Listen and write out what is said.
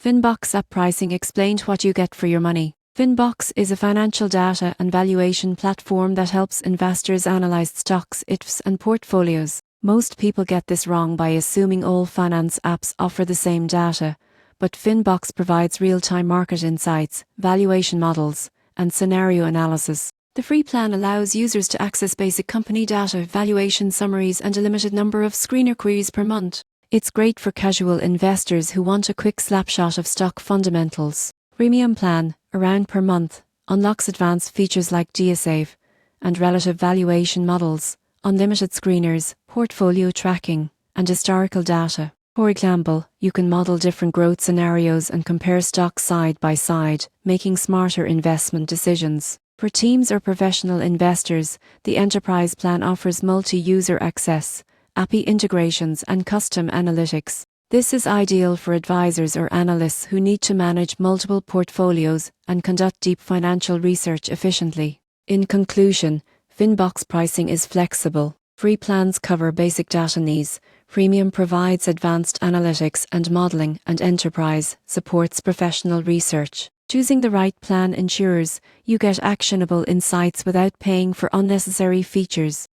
Finbox app pricing explained what you get for your money. Finbox is a financial data and valuation platform that helps investors analyze stocks, ETFs, and portfolios. Most people get this wrong by assuming all finance apps offer the same data, but Finbox provides real-time market insights, valuation models, and scenario analysis. The free plan allows users to access basic company data, valuation summaries, and a limited number of screener queries per month. It's great for casual investors who want a quick snapshot of stock fundamentals. Premium plan, around per month, unlocks advanced features like GeoSave and relative valuation models, unlimited screeners, portfolio tracking, and historical data. For example, you can model different growth scenarios and compare stocks side by side, making smarter investment decisions. For teams or professional investors, the Enterprise plan offers multi-user access, API integrations, and custom analytics. This is ideal for advisors or analysts who need to manage multiple portfolios and conduct deep financial research efficiently. In conclusion, Finbox pricing is flexible. Free plans cover basic data needs, premium provides advanced analytics and modeling, and Enterprise supports professional research. Choosing the right plan ensures you get actionable insights without paying for unnecessary features.